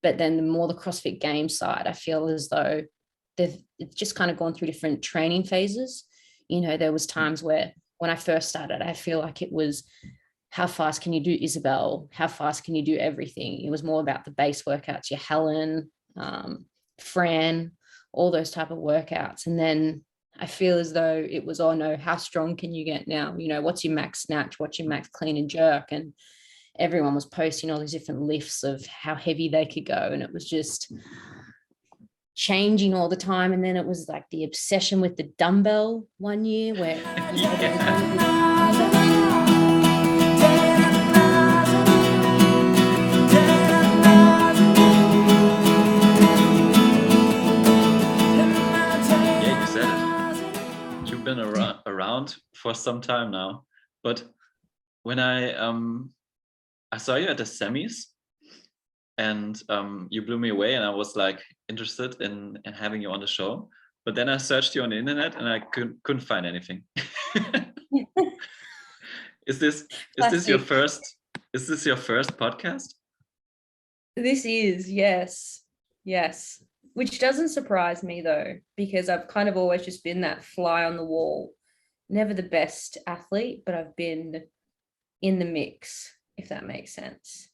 But then the more the CrossFit Games side, I feel as though it's just kind of gone through different training phases. You know, there was times where when I first started, I feel like it was, how fast can you do Isabel? How fast can you do everything? It was more about the base workouts, your Helen, Fran, all those type of workouts. And then I feel as though it was, oh no, how strong can you get now? You know, what's your max snatch? What's your max clean and jerk? And everyone was posting all these different lifts of how heavy they could go. And it was just changing all the time. And then it was like the obsession with the dumbbell one year where Yeah, you said it. You've been around for some time now, but when I saw you at the semis, and you blew me away, and I was like interested in having you on the show. But then I searched you on the internet, and I couldn't find anything. Is this your first? Is this your first podcast? This is, yes. Which doesn't surprise me though, because I've kind of always just been that fly on the wall. Never the best athlete, but I've been in the mix, if that makes sense.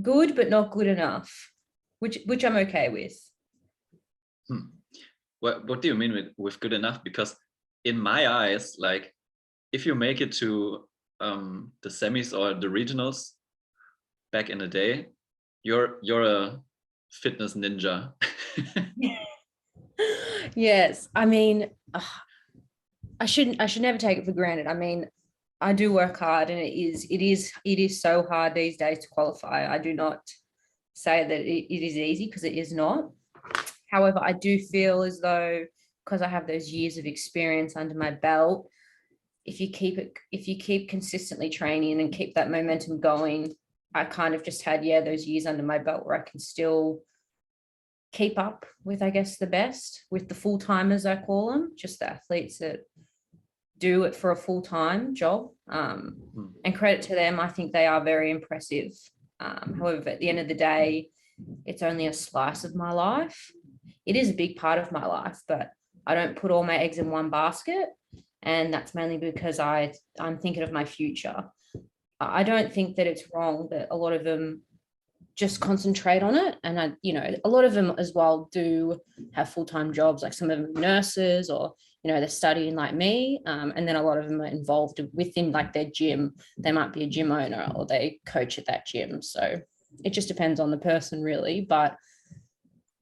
Good, but not good enough, which I'm okay with. What do you mean with good enough? Because in my eyes, like if you make it to the semis or the regionals back in the day, you're a fitness ninja. Yes, I mean, I should never take it for granted. I mean, I do work hard, and it is so hard these days to qualify. I do not say that it is easy, because it is not. However, I do feel as though, because I have those years of experience under my belt, if you keep consistently training and keep that momentum going, I kind of just had, those years under my belt where I can still keep up with, I guess, the best, with the full-timers, I call them, just the athletes that do it for a full-time job. And credit to them, I think they are very impressive. However, at the end of the day, it's only a slice of my life. It is a big part of my life, but I don't put all my eggs in one basket. And that's mainly because I'm thinking of my future. I don't think that it's wrong that a lot of them just concentrate on it. And a lot of them as well do have full-time jobs, like some of them are nurses, or, they're studying like me. And then a lot of them are involved within like their gym. They might be a gym owner, or they coach at that gym. So it just depends on the person really. But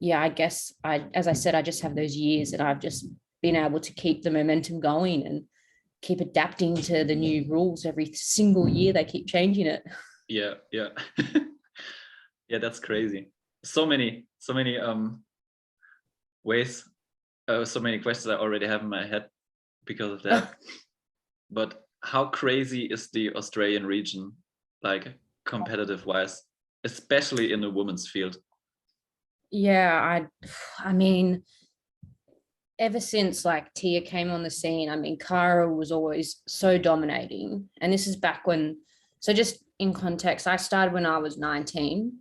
yeah, I guess as I said, I just have those years, and I've just been able to keep the momentum going and keep adapting to the new rules every single year. They keep changing it. Yeah. Yeah, that's crazy. So many ways, so many questions I already have in my head because of that. But how crazy is the Australian region, like competitive wise, especially in the women's field? Yeah, I mean, ever since like Tia came on the scene, I mean, Cara was always so dominating. And this is back when, so just in context, I started when I was 19.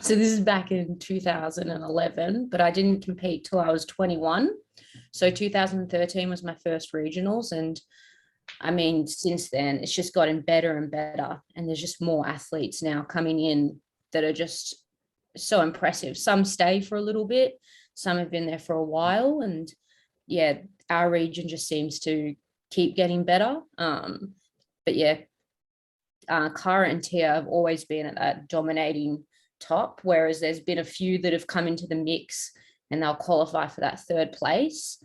So this is back in 2011, but I didn't compete till I was 21. So 2013 was my first regionals. And I mean, since then, it's just gotten better and better. And there's just more athletes now coming in that are just so impressive. Some stay for a little bit, some have been there for a while. And yeah, our region just seems to keep getting better. But yeah, Clara and Tia have always been at that dominating top, whereas there's been a few that have come into the mix and they'll qualify for that third place.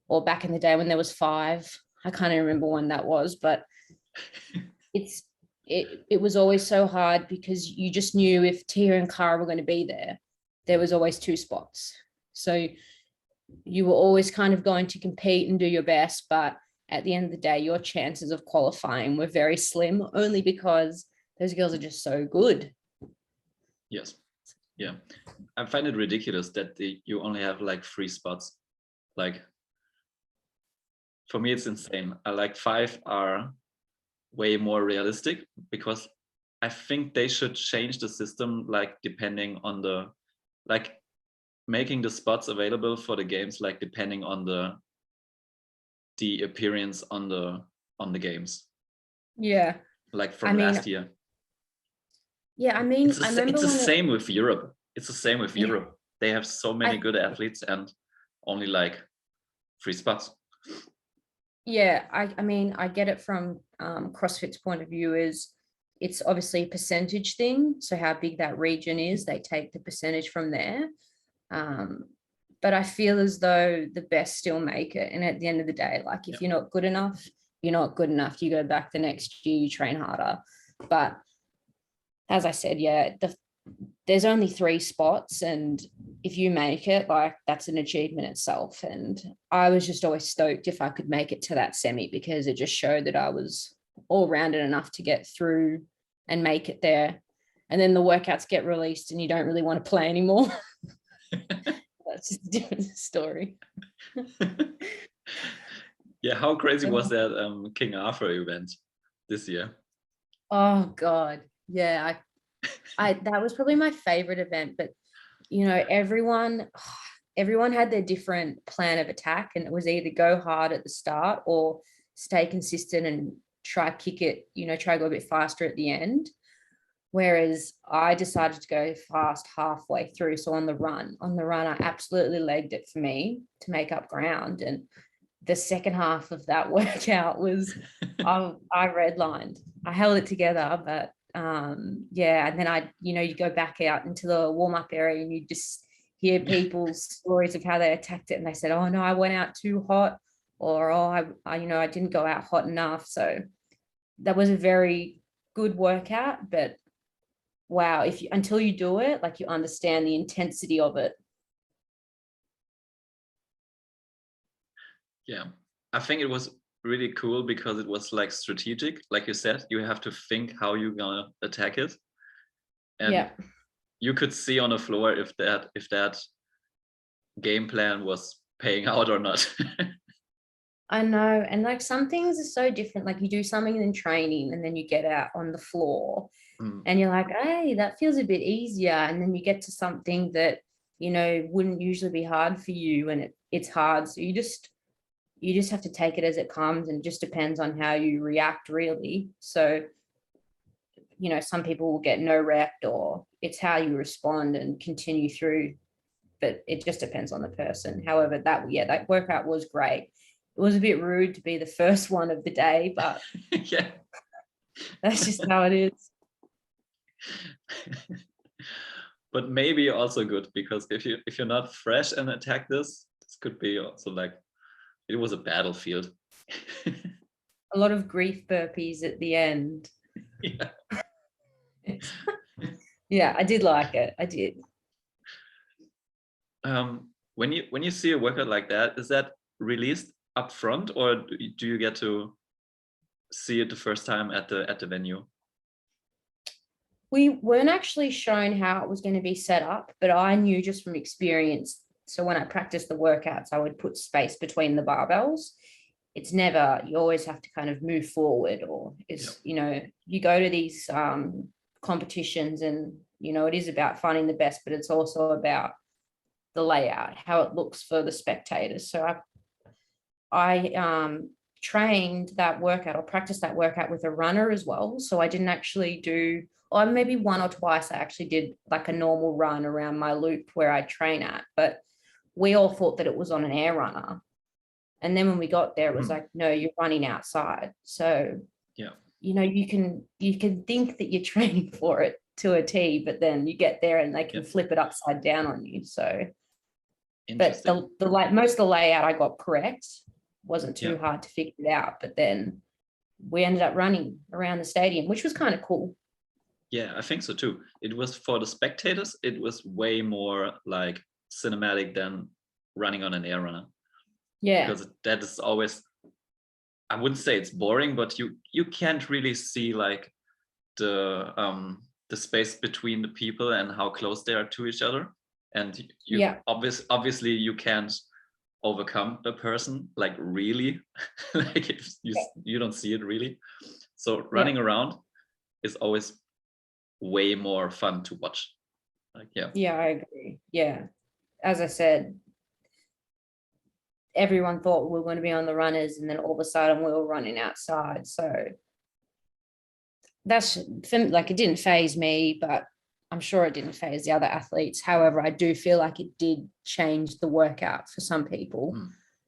Or back in the day when there was 5, I can't even remember when that was, but it was always so hard because you just knew if Tia and Cara were going to be there was always 2 spots. So you were always kind of going to compete and do your best, but at the end of the day, your chances of qualifying were very slim, only because those girls are just so good. Yes. Yeah. I find it ridiculous that you only have like 3 spots. Like, for me, it's insane. I like 5 are way more realistic because I think they should change the system, like depending on the, like making the spots available for the games, like depending on the appearance on the games, Yeah. like I from mean, last year. yeah, I mean, I remember It's the when same with Europe. It's the same with yeah, Europe. They have so many good athletes and only like 3 spots. yeah, I mean, I get it from CrossFit's point of view is it's obviously a percentage thing. So how big that region is, they take the percentage from there. Um, but I feel as though the best still make it. And at the end of the day, like if you're not good enough, you're not good enough. You go back the next year, you train harder. But as I said, yeah, there's only 3 spots, and if you make it, like that's an achievement itself. And I was just always stoked if I could make it to that semi, because it just showed that I was all rounded enough to get through and make it there. And then the workouts get released and you don't really want to play anymore. That's just a different story. Yeah, how crazy was that King Arthur event this year? Oh God. Yeah, I that was probably my favorite event, but you know, everyone had their different plan of attack, and it was either go hard at the start or stay consistent and try kick it, you know, try go a bit faster at the end. Whereas I decided to go fast halfway through. So on the run, I absolutely legged it for me to make up ground. And the second half of that workout was I redlined. I held it together, but yeah, and then you go back out into the warm-up area and you just hear people's stories of how they attacked it, and they said, oh no, I went out too hot, or oh I didn't go out hot enough. So that was a very good workout, but wow, until you do it, like you understand the intensity of it. Yeah, I think it was really cool because it was like strategic. Like you said, you have to think how you're gonna attack it, and Yeah, you could see on the floor if that game plan was paying out or not. I know. And like some things are so different. Like you do something in training and then you get out on the floor and you're like, hey, that feels a bit easier. And then you get to something that, you know, wouldn't usually be hard for you, and it's hard. So you just have to take it as it comes, and it just depends on how you react, really. So, you know, some people will get no rep, or it's how you respond and continue through, but it just depends on the person. However, that workout was great. It was a bit rude to be the first one of the day, but Yeah, that's just how it is. but maybe also good, because if you're not fresh and attack this could be also like it was a battlefield. A lot of grief burpees at the end. Yeah. Yeah, I did like it. I did. When you see a workout like that, is that released up front, or do you get to see it the first time at the venue? We weren't actually shown how it was going to be set up, but I knew just from experience. So when I practiced the workouts, I would put space between the barbells. It's never, you always have to kind of move forward, or it's, you know, you go to these competitions and, you know, it is about finding the best, but it's also about the layout, how it looks for the spectators. So I trained that workout or practiced that workout with a runner as well. So I didn't actually do, or maybe one or twice I actually did like a normal run around my loop where I train at, but we all thought that it was on an air runner. And then when we got there, it was like, no, you're running outside. So, yeah, you know, you can think that you're training for it to a T, but then you get there and they can flip it upside down on you. So, but most of the layout I got correct. Wasn't too hard to figure it out. But then we ended up running around the stadium, which was kind of cool. Yeah, I think so too. It was for the spectators, it was way more like cinematic than running on an air runner. Yeah. Because that is always, I wouldn't say it's boring, but you can't really see like the space between the people and how close they are to each other. And obviously you can't overcome the person, like really, like if you don't see it really. So running around is always way more fun to watch. Like, Yeah, I agree. Yeah. As I said, everyone thought we were going to be on the runners, and then all of a sudden we were running outside. So that's like, it didn't phase me, but I'm sure it didn't phase the other athletes. However, I do feel like it did change the workout for some people.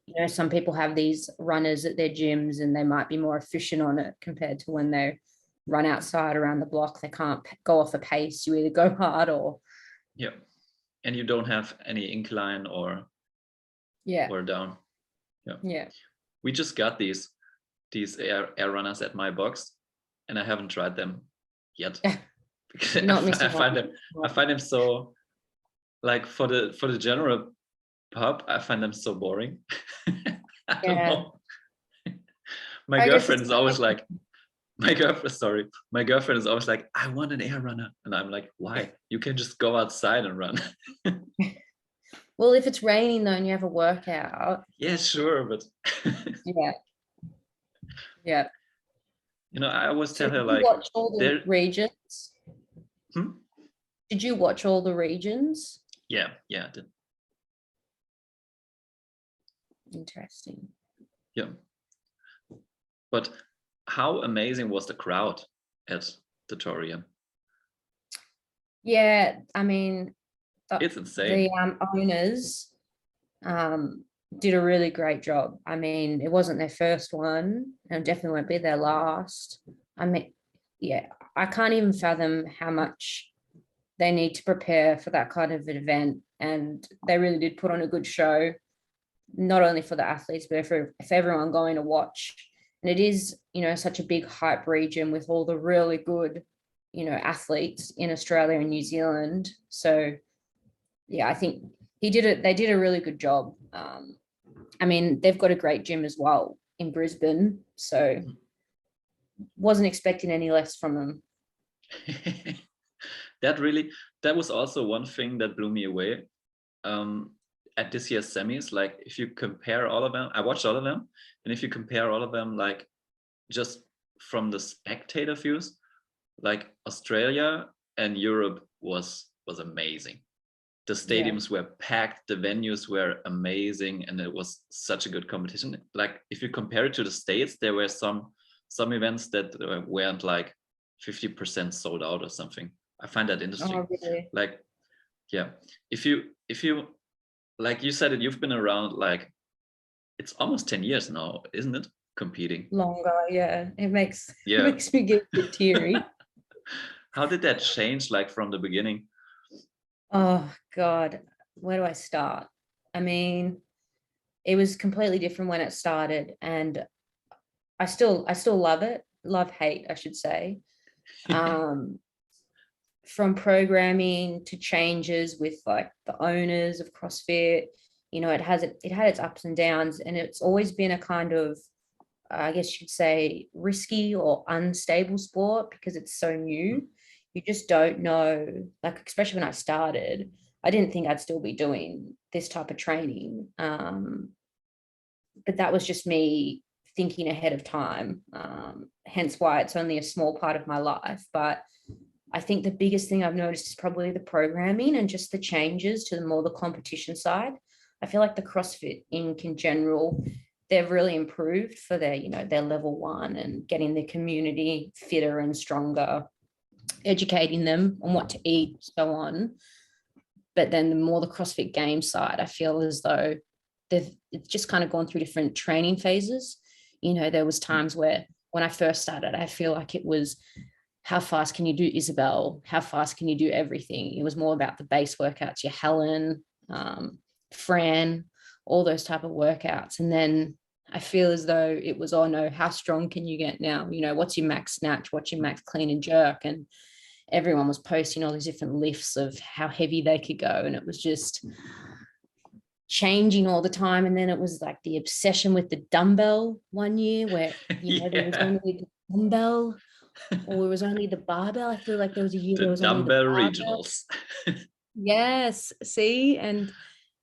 You know, some people have these runners at their gyms and they might be more efficient on it compared to when they run outside around the block. They can't go off a pace. You either go hard or and you don't have any incline or down. We just got these air runners at my box, and I haven't tried them yet. Because I find them so, like, for the general pub, I find them so boring. I don't know. My girlfriend is always like, my girlfriend is always like, I want an air runner. And I'm like, why? You can just go outside and run. Well, if it's raining though and you have a workout. Yeah, sure, but yeah. You know, I always tell her, like, watch all the regions. Did you watch all the regions? Yeah, I did. Interesting. Yeah. But how amazing was the crowd at the Torian? Yeah, I mean, it's insane. The owners did a really great job. I mean, it wasn't their first one, and definitely won't be their last. I mean, yeah, I can't even fathom how much they need to prepare for that kind of an event. And they really did put on a good show, not only for the athletes, but for everyone going to watch. And it is, you know, such a big hype region with all the really good, you know, athletes in Australia and New Zealand. So yeah, I think they did a really good job. I mean, they've got a great gym as well in Brisbane, so wasn't expecting any less from them. That was also one thing that blew me away at this year's semis. Like, if you compare all of them, I watched all of them, and if you compare all of them, like, just from the spectator views, like, Australia and Europe was amazing. The stadiums were packed, the venues were amazing, and it was such a good competition. Like, if you compare it to the States, there were some events that weren't like 50% sold out or something. I find that interesting. Oh, really? Like, yeah, if you like you said it, you've been around, like, it's almost 10 years now, isn't it? Competing. Longer, yeah. It makes me get a bit teary. How did that change, like, from the beginning? Oh God, where do I start? I mean, it was completely different when it started, and I still love it. Love, hate, I should say. From programming to changes with, like, the owners of CrossFit, you know, it had its ups and downs, and it's always been a kind of, I guess you'd say, risky or unstable sport because it's so new. You just don't know, like, especially when I started, I didn't think I'd still be doing this type of training. But that was just me thinking ahead of time, hence why it's only a small part of my life. But I think the biggest thing I've noticed is probably the programming and just the changes to the competition side. I feel like the CrossFit Inc. in general, they've really improved for their, you know, their level 1 and getting the community fitter and stronger, educating them on what to eat, so on. But then the more the CrossFit Games side, I feel as though it's just kind of gone through different training phases. You know, there was times where when I first started, I feel like it was, how fast can you do Isabel? How fast can you do everything? It was more about the base workouts, your Helen, Fran, all those type of workouts. And then I feel as though it was, oh no, how strong can you get now? You know, what's your max snatch? What's your max clean and jerk? And everyone was posting all these different lifts of how heavy they could go. And it was just changing all the time. And then it was like the obsession with the dumbbell one year where, you know, there was only the dumbbell or it was only the barbell. I feel like there was a year there was only the dumbbell barbell. regionals. Yes, see, and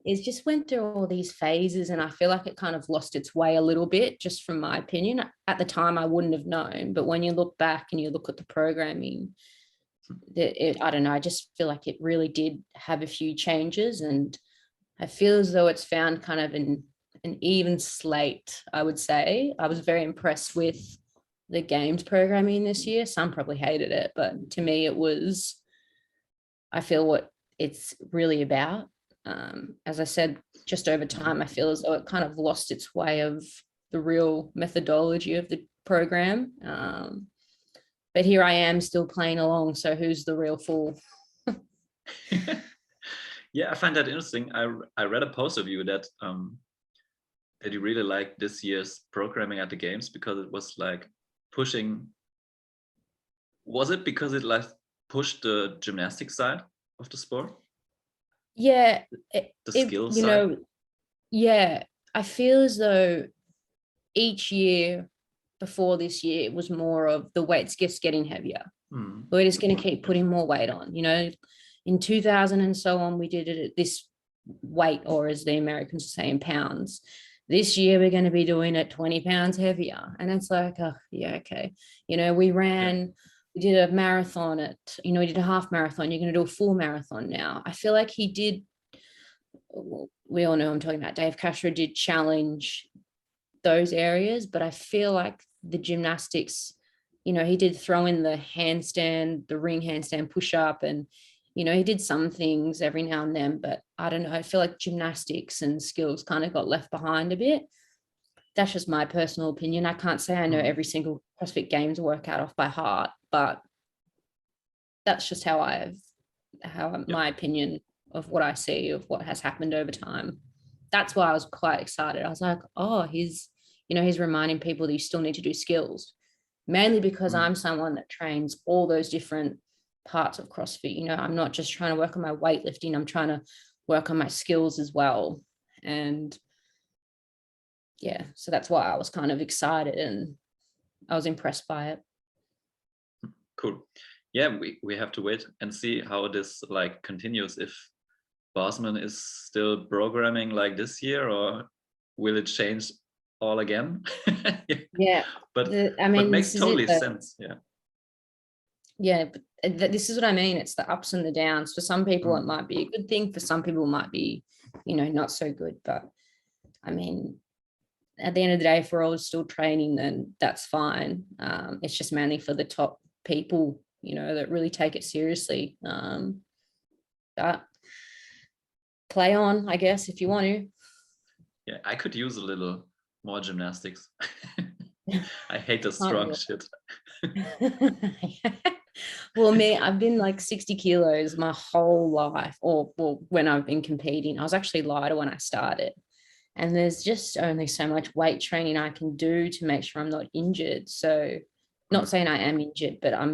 it just went through all these phases, and I feel like it kind of lost its way a little bit, just from my opinion. At the time, I wouldn't have known, but when you look back and you look at the programming, I don't know, I just feel like it really did have a few changes, and I feel as though it's found kind of an even slate, I would say. I was very impressed with the games programming this year. Some probably hated it, but to me it was, I feel, what it's really about. As I said, just over time, I feel as though it kind of lost its way of the real methodology of the program. But here I am still playing along. So who's the real fool? Yeah, I find that interesting. I read a post of you that that you really liked this year's programming at the games because it was like pushing. Was it because it like pushed the gymnastic side of the sport? Yeah, The skill you side? know, yeah, I feel as though each year before this year it was more of the weight's just getting heavier. We're just going to keep putting more weight on. In 2000 and so on, we did it at this weight, or as the Americans say, in pounds. This year we're going to be doing it 20 pounds heavier. And it's like, oh, yeah, okay. We did a marathon we did a half marathon. You're going to do a full marathon now. I feel like he did, we all know I'm talking about, Dave Castro did challenge those areas, but I feel like the gymnastics, he did throw in the handstand, the ring handstand push up, and he did some things every now and then, but I don't know, I feel like gymnastics and skills kind of got left behind a bit. That's just my personal opinion. I can't say I know every single CrossFit Games workout off by heart, but that's just my opinion of what I see of what has happened over time. That's why I was quite excited. I was like, oh, he's reminding people that you still need to do skills, mainly because I'm someone that trains all those different parts of CrossFit. I'm not just trying to work on my weightlifting, I'm trying to work on my skills as well. And yeah, so that's why I was kind of excited and I was impressed by it. Cool. Yeah, we have to wait and see how this like continues, if Bosman is still programming like this year, or will it change all again? Yeah, but makes totally sense. Yeah, but this is what I mean. It's the ups and the downs. For some people, it might be a good thing. For some people, it might be, not so good. But I mean, at the end of the day, if we're all still training, then that's fine. It's just mainly for the top people, that really take it seriously. But play on, I guess, if you want to. Yeah, I could use a little more gymnastics. I hate the strong shit. Well, me, I've been like 60 kilos my whole life, or well, when I've been competing. I was actually lighter when I started. And there's just only so much weight training I can do to make sure I'm not injured. So not saying I am injured, but I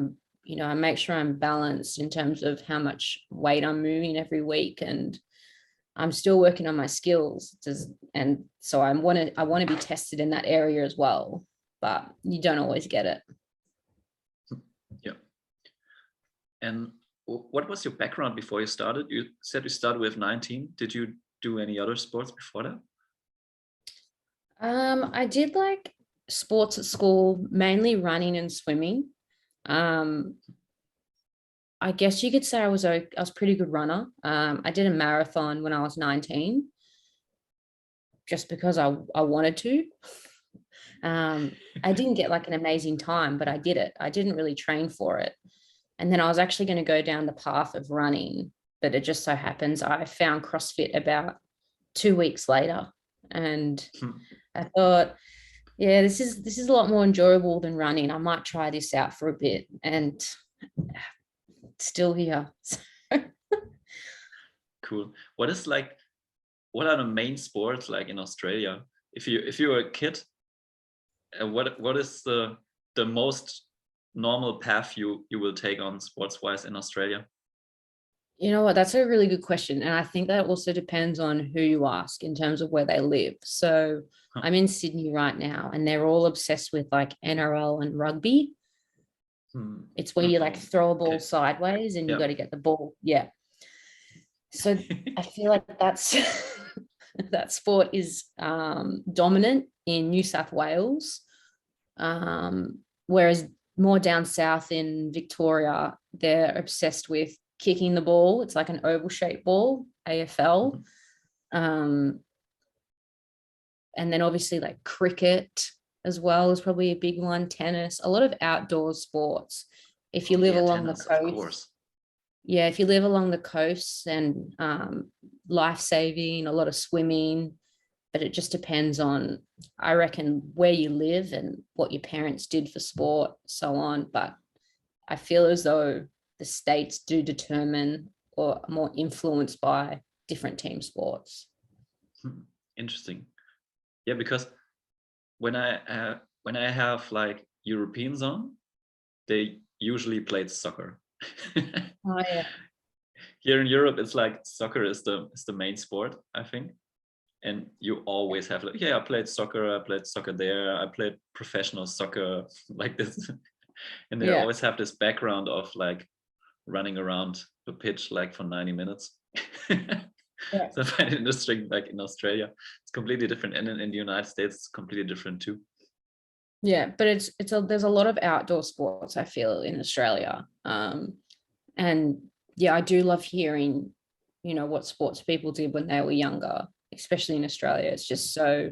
make sure I'm balanced in terms of how much weight I'm moving every week. And I'm still working on my skills. And so I want to be tested in that area as well, but you don't always get it. Yeah. And what was your background before you started? You said you started with 19. Did you do any other sports before that? I did like sports at school, mainly running and swimming. I guess you could say I was a pretty good runner. I did a marathon when I was 19, just because I wanted to. I didn't get like an amazing time, but I did it. I didn't really train for it. And then I was actually going to go down the path of running, but it just so happens I found CrossFit about 2 weeks later. And I thought, yeah, this is a lot more enjoyable than running. I might try this out for a bit, and still here. Cool. What are the main sports like in Australia? If you were a kid, what is the most normal path you will take on sports wise in Australia? You know what? That's a really good question. And I think that also depends on who you ask in terms of where they live. So I'm in Sydney right now, and they're all obsessed with like NRL and rugby. It's where you like throw a ball sideways and you got to get the ball. Yeah. So I feel like that sport is dominant in New South Wales, whereas more down south in Victoria, they're obsessed with kicking the ball. It's like an oval shaped ball, AFL. And then obviously like cricket as well is probably a big one, tennis, a lot of outdoor sports. If you live along tennis, the coast, of course. Yeah, if you live along the coast, and life saving, a lot of swimming, but it just depends on, I reckon, where you live and what your parents did for sport, so on. But I feel as though the states do determine or are more influenced by different team sports. Interesting. Yeah, because when I have like Europeans on, they usually played soccer. Oh yeah. Here in Europe, it's like soccer is the main sport, I think. And you always have like, yeah, I played soccer there, I played professional soccer, like this. And they always have this background of like running around the pitch like for 90 minutes. Yeah. So I find it interesting, like in Australia, it's completely different. And in the United States, it's completely different too. Yeah, but there's a lot of outdoor sports, I feel, in Australia. And yeah, I do love hearing, what sports people did when they were younger, especially in Australia. It's just so,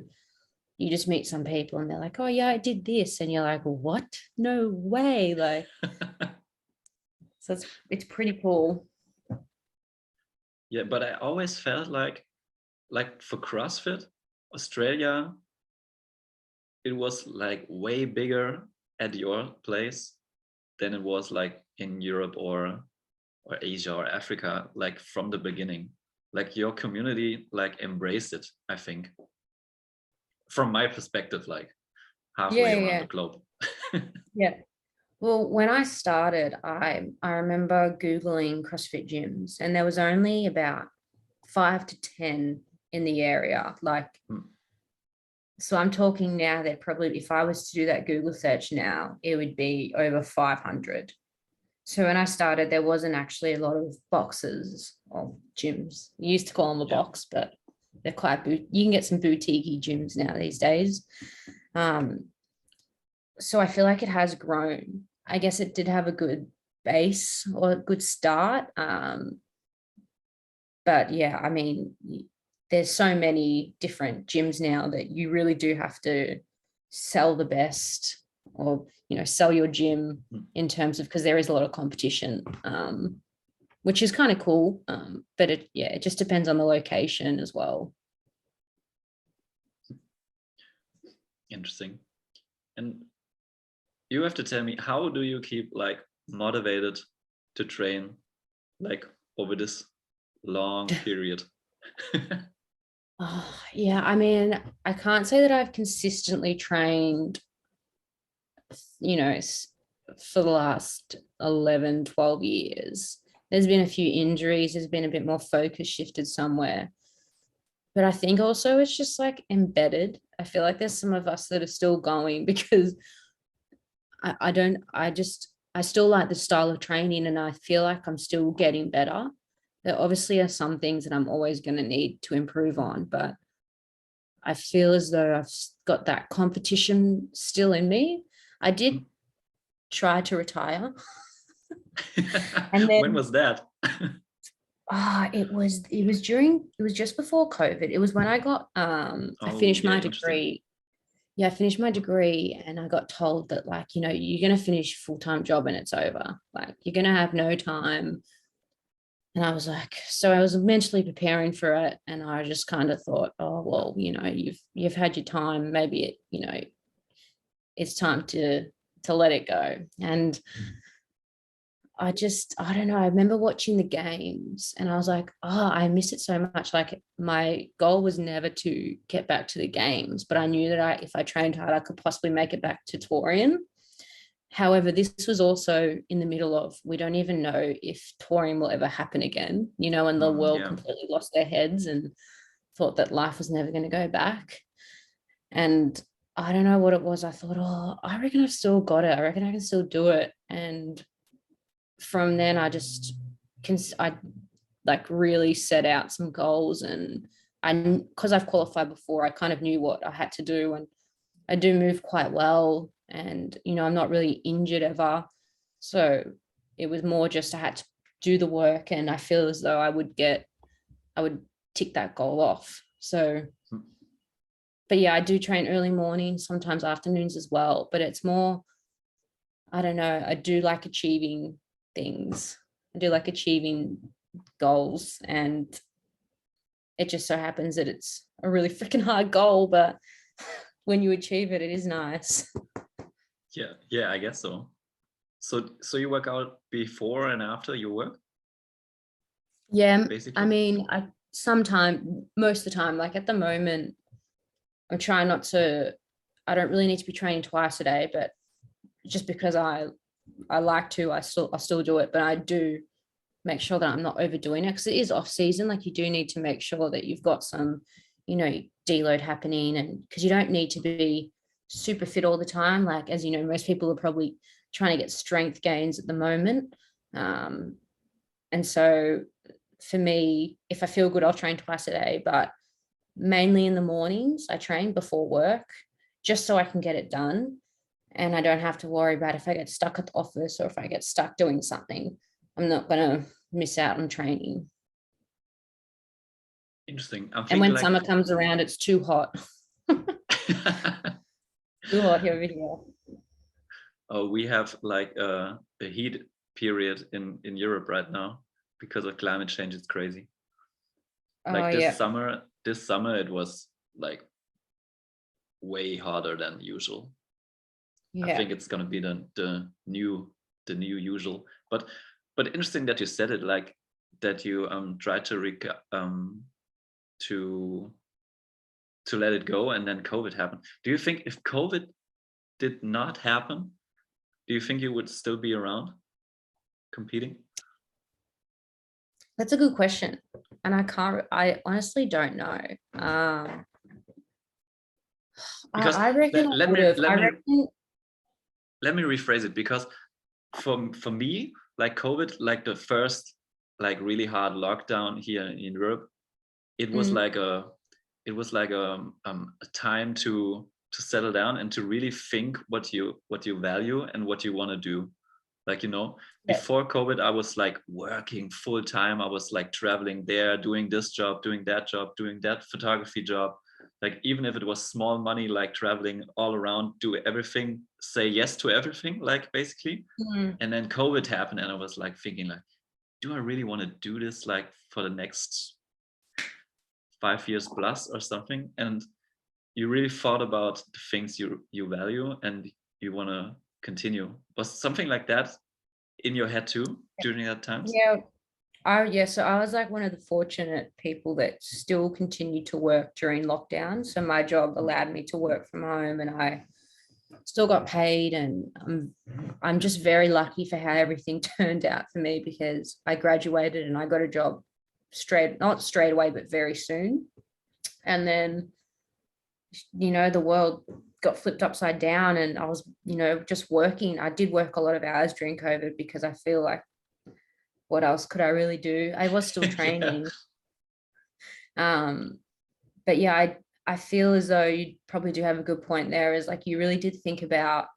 you just meet some people and they're like, oh yeah, I did this. And you're like, what? No way. Like, so it's pretty cool. Yeah, but I always felt like for CrossFit, Australia, it was like way bigger at your place than it was like in Europe or Asia or Africa, like from the beginning. Like your community like embraced it, I think. From my perspective, like halfway around the globe. Yeah. Well, when I started, I remember Googling CrossFit gyms, and there was only about 5 to 10 in the area. Like, so I'm talking now that probably, if I was to do that Google search now, it would be over 500. So when I started, there wasn't actually a lot of boxes or gyms. You used to call them a box, but they're quite, you can get some boutique gyms now these days. So I feel like it has grown. I guess it did have a good base or a good start. But yeah, I mean, there's so many different gyms now that you really do have to sell the best, or, sell your gym in terms of, because there is a lot of competition, which is kind of cool. But it just depends on the location as well. Interesting. And you have to tell me, how do you keep like motivated to train like over this long period? Yeah, I mean, I can't say that I've consistently trained, for the last 11, 12 years. There's been a few injuries, there's been a bit more focus shifted somewhere. But I think also it's just like embedded. I feel like there's some of us that are still going because I still like the style of training, and I feel like I'm still getting better. There obviously are some things that I'm always going to need to improve on, but I feel as though I've got that competition still in me. I did try to retire. And then, when was that? It was just before COVID. It was when I got I finished my degree. Yeah, I finished my degree, and I got told that, like, you're going to finish full-time job and it's over. Like, you're going to have no time. And I was like, so I was mentally preparing for it. And I just kind of thought, oh, well, you've had your time. Maybe it's time to let it go. And I don't know. I remember watching the games and I was like, oh, I miss it so much. Like, my goal was never to get back to the games, but I knew that if I trained hard, I could possibly make it back to Torian. However, this was also in the middle of, we don't even know if Torian will ever happen again, and the world completely lost their heads and thought that life was never going to go back. And I don't know what it was. I thought, oh, I reckon I've still got it. I reckon I can still do it. And from then I like really set out some goals, and because I've qualified before, I kind of knew what I had to do, and I do move quite well, and I'm not really injured ever. So It was more just I had to do the work, and I feel as though I would tick that goal off. So, but yeah, I do train early mornings, sometimes afternoons as well, but it's more, I don't know, I do like achieving things. I do like achieving goals, and it just so happens that it's a really freaking hard goal, but when you achieve it, it is nice. Yeah, I guess so. So you work out before and after your work? Yeah, Basically. I mean, most of the time, like at the moment, I'm trying not to, I don't really need to be training twice a day, but just because I like to, I still do it, but I do make sure that I'm not overdoing it, because it is off season. Like you do need to make sure that you've got some, deload happening, and because you don't need to be super fit all the time. Like, as you know, most people are probably trying to get strength gains at the moment. And so for me, if I feel good, I'll train twice a day, but mainly in the mornings, I train before work just so I can get it done. And I don't have to worry about if I get stuck at the office or if I get stuck doing something, I'm not going to miss out on training. Interesting. And when summer comes around, it's too hot. Too hot here over here. Oh, we have like a heat period in Europe right now because of climate change. It's crazy. Like this summer it was like way hotter than usual. I think it's gonna be the new usual. But interesting that you said it, like that you try to let it go, and then COVID happened. Do you think if COVID did not happen, do you think you would still be around competing? That's a good question. And I honestly don't know. Because I reckon let me rephrase it, because for me, like COVID, like the first like really hard lockdown here in Europe, it was like a time to settle down and to really think what you value and what you want to do. Like, before COVID, I was like working full time. I was like traveling there, doing this job, doing that job, doing that photography job. Like, even if it was small money, like traveling all around, do everything, say yes to everything, like basically. And then COVID happened, and I was like thinking like, do I really want to do this like for the next 5 years plus or something? And you really thought about the things you value and you want to continue. Was something like that in your head too during that time? So I was like one of the fortunate people that still continued to work during lockdown. So my job allowed me to work from home, and I still got paid, and I'm just very lucky for how everything turned out for me, because I graduated and I got a job not straight away, but very soon. And then, the world got flipped upside down, and I was, just working. I did work a lot of hours during COVID because I feel like, what else could I really do? I was still training. But yeah, I feel as though you probably do have a good point there, is like you really did think about,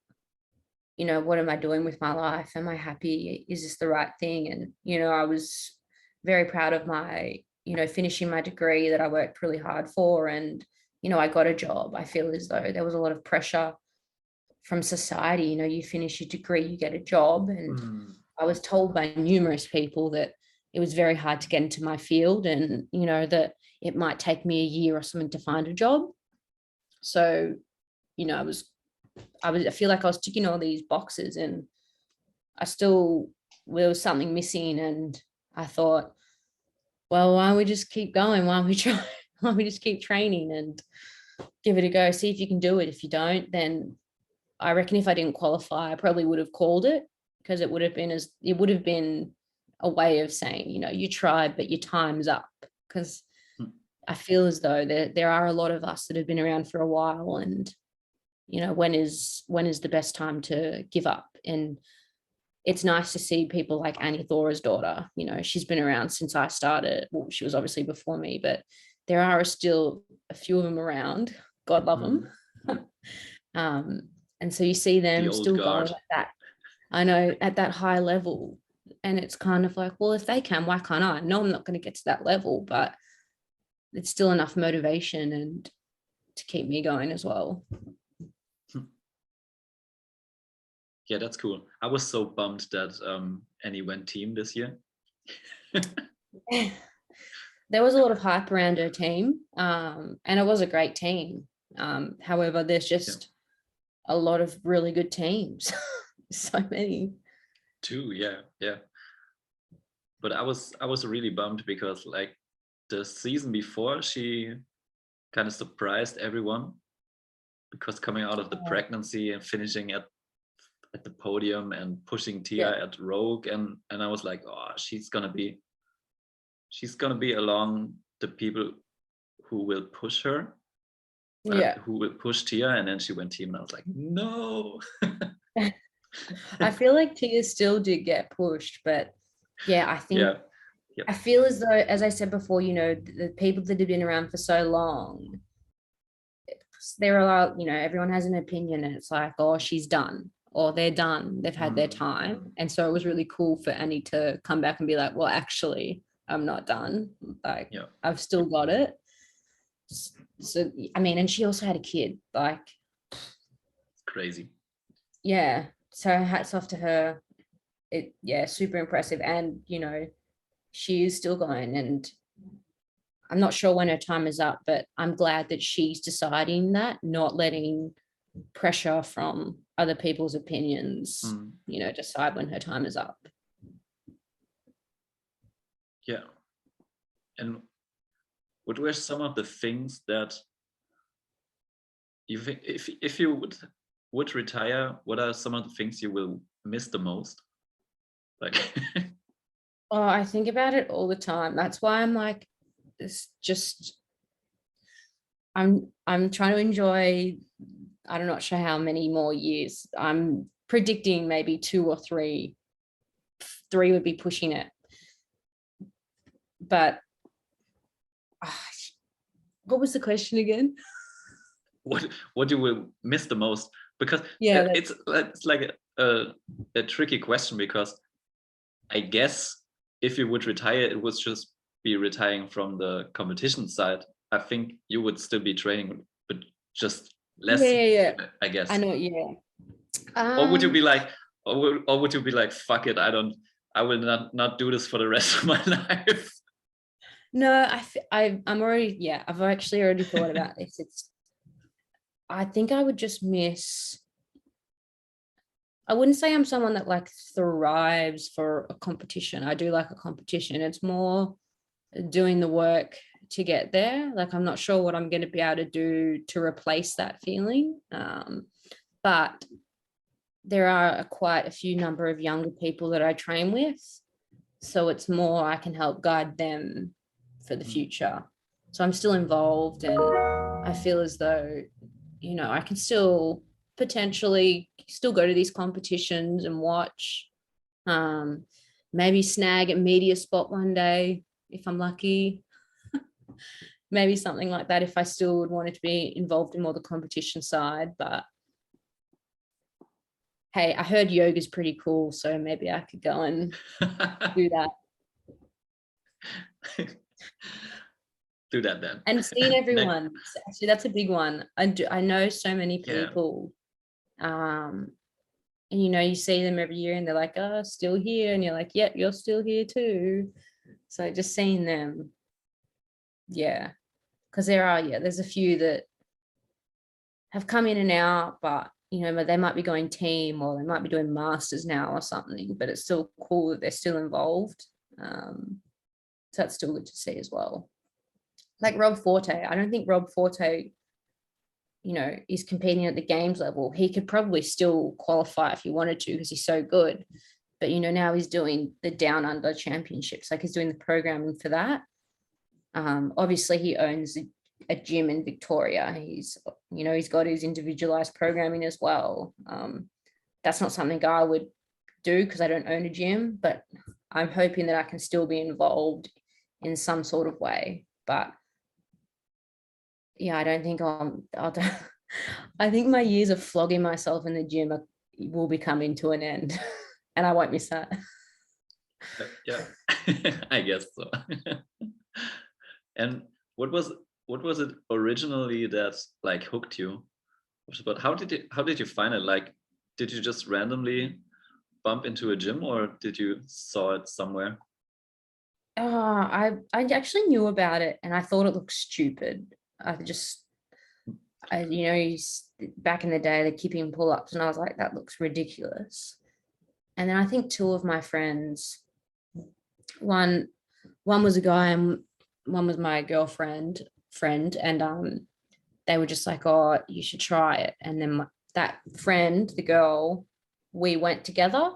what am I doing with my life? Am I happy? Is this the right thing? And, I was very proud of my, finishing my degree that I worked really hard for. And, I got a job. I feel as though there was a lot of pressure from society. You finish your degree, you get a job. And I was told by numerous people that it was very hard to get into my field, and, that it might take me a year or something to find a job. So, I feel like I was ticking all these boxes, and there was something missing. And I thought, well, why don't we just keep going? Why don't we try? Why don't we just keep training and give it a go? See if you can do it. If you don't, then I reckon if I didn't qualify, I probably would have called it, because it would have been a way of saying, you tried, but your time's up. Because I feel as though there are a lot of us that have been around for a while, and, when is the best time to give up? And it's nice to see people like Annie Thora's daughter. She's been around since I started. Well, she was obviously before me, but there are still a few of them around. God love them. And so you see them still going like that. I know, at that high level, And it's kind of like, well, if they can, why can't I? No, I'm not going to get to that level, but it's still enough motivation and to keep me going as well. Yeah, that's cool. I was so bummed that Annie went team this year. There was a lot of hype around her team, and it was a great team. However, there's just a lot of really good teams. So many. Too, yeah. But I was really bummed because like the season before, she kind of surprised everyone because coming out of the pregnancy and finishing at the podium and pushing Tia at Rogue, and I was like, oh, she's gonna be along the people who will push her, who will push Tia, and then she went team, and I was like, no. I feel like Tia still did get pushed, but yeah, I think I feel as though, as I said before, you know, the people that have been around for so long, they're allowed, you know, everyone has an opinion, and it's like, oh, she's done, or they're done, they've had their time. And so it was really cool for Annie to come back and be like, well, actually, I'm not done. Like, I've still got it. So, I mean, and she also had a kid, like, crazy. Yeah. So hats off to her. Super impressive. And, you know, she is still going, and I'm not sure when her time is up, but I'm glad that she's deciding that, not letting pressure from other people's opinions, you know, decide when her time is up. Yeah. And what were some of the things that you think, if you would retire, what are some of the things you will miss the most? Like Oh, I think about it all the time. That's why I'm like, it's just, I'm trying to enjoy, I'm not sure how many more years. I'm predicting maybe 2 or 3. 3 would be pushing it. But what was the question again? What you will miss the most? Because it's like a tricky question, because I guess if you would retire, it would just be retiring from the competition side. I think you would still be training, but just less. I guess. I know. Or would you be like, or would you be like, fuck it, I will not do this for the rest of my life? No, I'm already, I've actually already thought about this. I think I would just miss, I wouldn't say I'm someone that like thrives for a competition. I do like a competition. It's more doing the work to get there. Like, I'm not sure what I'm going to be able to do to replace that feeling. But there are quite a few number of younger people that I train with. So it's more, I can help guide them for the future. So I'm still involved, and I feel as though, you know, I can still potentially still go to these competitions and watch, maybe snag a media spot one day if I'm lucky. Maybe something like that if I still would want to be involved in more the competition side. But hey, I heard yoga's pretty cool, so maybe I could go and do that. Do that then. And seeing everyone, actually, that's a big one. I know so many people, and you know, you see them every year and they're like, oh, still here, and you're like, yep, you're still here too. So just seeing them, because there's a few that have come in and out, but you know, they might be going team, or they might be doing masters now or something, but it's still cool that they're still involved. So that's still good to see as well. Like Rob Forte, I don't think Rob Forte, you know, is competing at the games level. He could probably still qualify if he wanted to, because he's so good. But, you know, now he's doing the Down Under Championships, like he's doing the programming for that. Obviously, he owns a gym in Victoria. He's got his individualized programming as well. That's not something I would do because I don't own a gym, but I'm hoping that I can still be involved in some sort of way. But I don't think I think my years of flogging myself in the gym will be coming to an end, and I won't miss that. Yeah, I guess so. And what was it originally that like hooked you? But how did you find it? Like, did you just randomly bump into a gym, or did you saw it somewhere? I actually knew about it and I thought it looked stupid. Back in the day, the keeping pull-ups, and I was like, that looks ridiculous. And then I think two of my friends, one was a guy and one was my friend, and they were just like, oh, you should try it. And then that friend, the girl, we went together,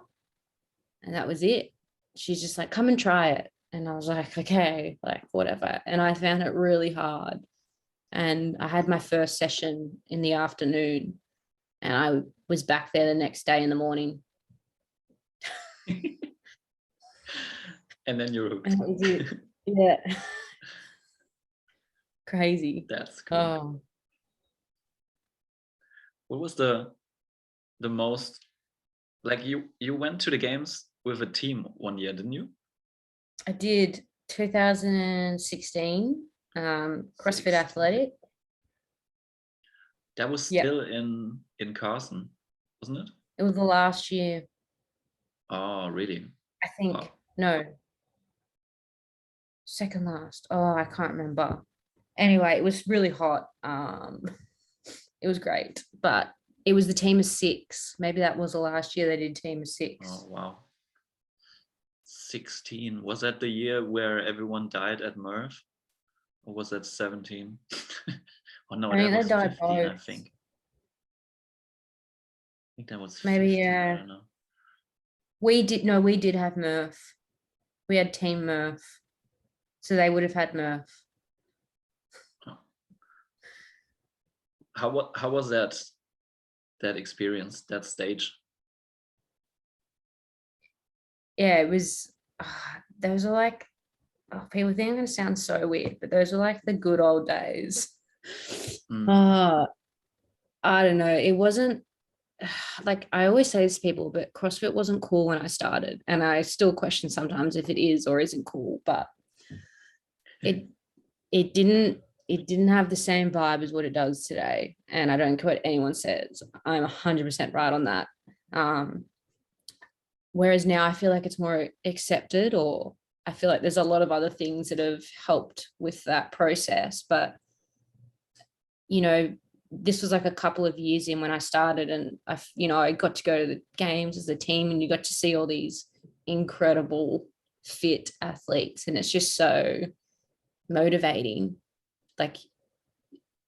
and that was it. She's just like, come and try it. And I was like, okay, like whatever. And I found it really hard. And I had my first session in the afternoon, and I was back there the next day in the morning. And then you're hooked. And that was it. Yeah. Crazy. That's cool. Oh, What was the most, like, you went to the games with a team one year, didn't you? I did 2016, CrossFit Athletic. That was Yeah, still in Carson, wasn't it? it was the last year, Oh, really? I think. Wow. No, second last. Oh, I can't remember. Anyway, it was really hot. It was great, but it was the team of six. Maybe that was the last year they did team of six. Oh, wow. 16. Was that the year where everyone died at Merv? Or was that 17? Oh no, I that think they was died 15, I both. think. I think that was Maybe 15, I yeah. don't know. We did have Murph. We had team Murph. So they would have had Murph. Oh. How was that experience, that stage? Yeah, it was those are like, oh, people think I'm gonna sound so weird, but those are like the good old days. Uh, I don't know. It wasn't like I always say this to people, but CrossFit wasn't cool when I started. And I still question sometimes if it is or isn't cool, but it it didn't have the same vibe as what it does today. And I don't care what anyone says. I'm 100% right on that. Um, whereas now I feel like it's more accepted, or I feel like there's a lot of other things that have helped with that process. But, this was like a couple of years in when I started, and I got to go to the games as a team, and you got to see all these incredible fit athletes. And it's just so motivating. Like,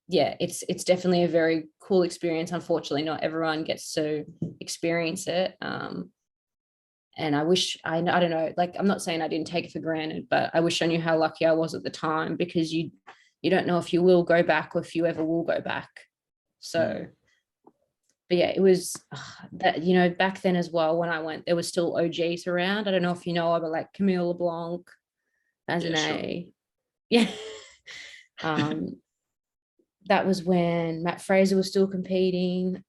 yeah, it's definitely a very cool experience. Unfortunately, not everyone gets to experience it. And I wish I don't know, like, I'm not saying I didn't take it for granted, but I wish I knew how lucky I was at the time, because you don't know if you will go back or if you ever will go back. So, but yeah, it was that, back then as well, when I went, there was still OGs around. I don't know if you know, but like Camille LeBlanc, as an A. Yeah. That was when Matt Fraser was still competing.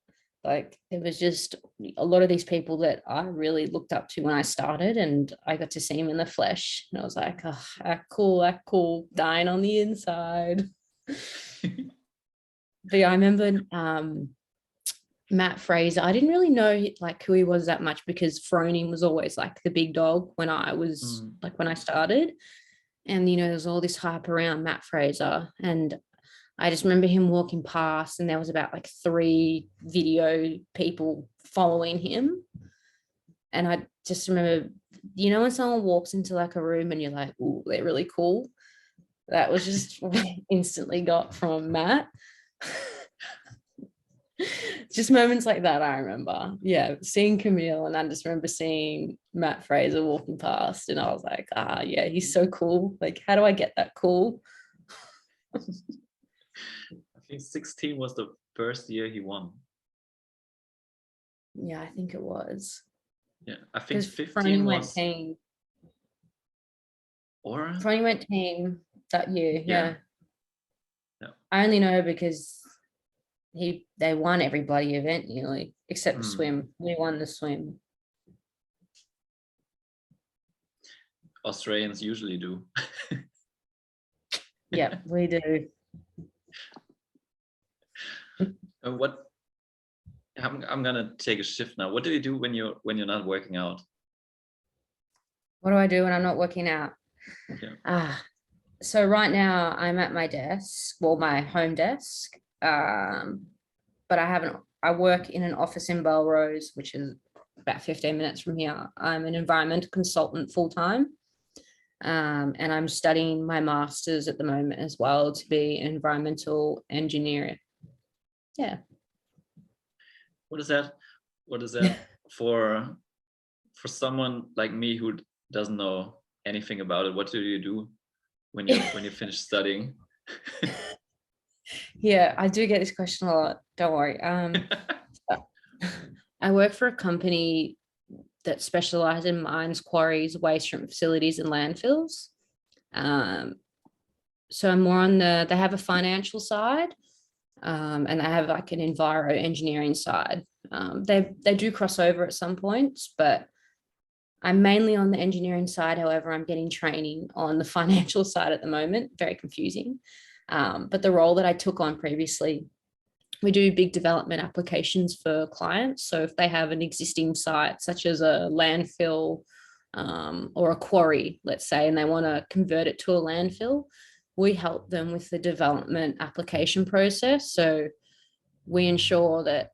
Like, there was just a lot of these people that I really looked up to when I started, and I got to see him in the flesh. And I was like, oh, act cool, dying on the inside. But yeah, I remember Matt Fraser. I didn't really know like who he was that much, because Froning was always like the big dog when I started. And there's all this hype around Matt Fraser, and I just remember him walking past, and there was about like 3 video people following him. And I just remember, when someone walks into like a room and you're like, oh, they're really cool. That was just what I instantly got from Matt. Just moments like that I remember. Yeah, seeing Camille, and I just remember seeing Matt Fraser walking past, and I was like, yeah, he's so cool. Like, how do I get that cool? I think 16 was the first year he won. Yeah, I think it was. Yeah, I think 15 was. Team. Or Froning went team that year. Yeah. I only know because they won every bloody event nearly, except the swim. We won the swim. Australians usually do. Yeah, we do. What I'm gonna take a shift now. What do you do when you're not working out? What do I do when I'm not working out? Yeah. So right now I'm at my desk, well, my home desk. But I work in an office in Belrose, which is about 15 minutes from here. I'm an environmental consultant full-time. And I'm studying my master's at the moment as well to be an environmental engineer. Yeah. What is that for someone like me who doesn't know anything about it? What do you do when you finish studying? Yeah, I do get this question a lot. Don't worry. I work for a company that specializes in mines, quarries, waste treatment facilities, and landfills. So I'm more on they have a financial side, and they have like an enviro engineering side. They do cross over at some points, but I'm mainly on the engineering side. However, I'm getting training on the financial side at the moment. Very confusing. But the role that I took on previously, we do big development applications for clients. So if they have an existing site, such as a landfill or a quarry, let's say, and they want to convert it to a landfill, we help them with the development application process. So we ensure that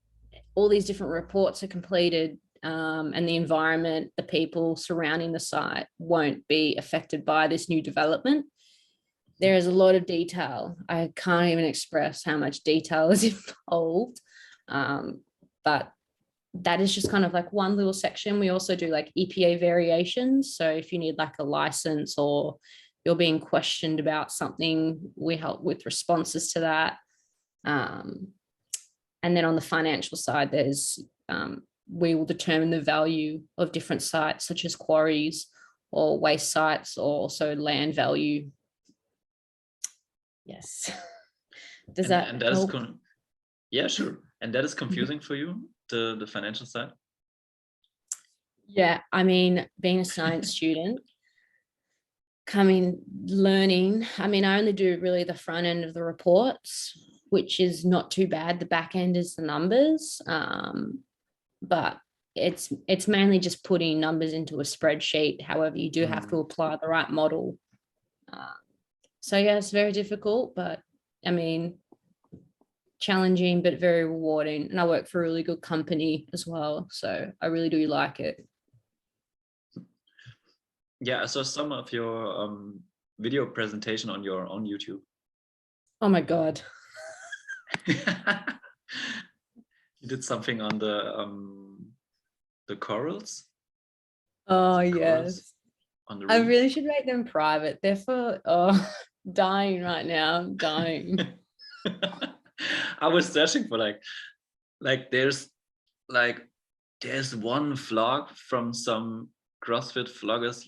all these different reports are completed, and the environment, the people surrounding the site won't be affected by this new development. There is a lot of detail. I can't even express how much detail is involved. But that is just kind of like one little section. We also do like EPA variations. So if you need like a license or you're being questioned about something, we help with responses to that. And then on the financial side, we will determine the value of different sites, such as quarries or waste sites, or also land value. Yes. Does that help? Yeah, sure. And that is confusing for you, the financial side? Yeah, I mean, being a science student, learning, I mean, I only do really the front end of the reports, which is not too bad. The back end is the numbers. But it's mainly just putting numbers into a spreadsheet. However, you do have to apply the right model. So yeah, it's very difficult, but I mean, challenging, but very rewarding. And I work for a really good company as well. So I really do like it. Yeah, I saw some of your video presentation on your own YouTube. Oh my God. You did something on the corals. Oh yes. On the I really should make them private. They're for dying right now. Dying. I was searching for there's one vlog from some CrossFit vloggers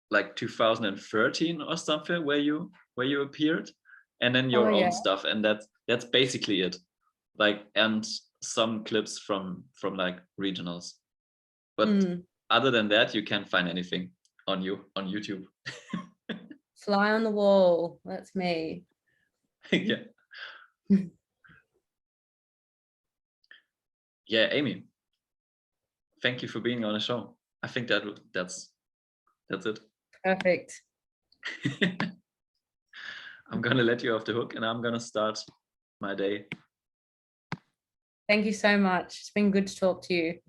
like 2013 or something where you appeared, and then your own stuff, and that's basically it. And some clips from like regionals, but other than that you can't find anything on YouTube. Fly on the wall, that's me. Yeah. Yeah, Amy, thank you for being on the show. I think that's it. Perfect. I'm gonna let you off the hook and I'm gonna start my day. Thank you so much. It's been good to talk to you.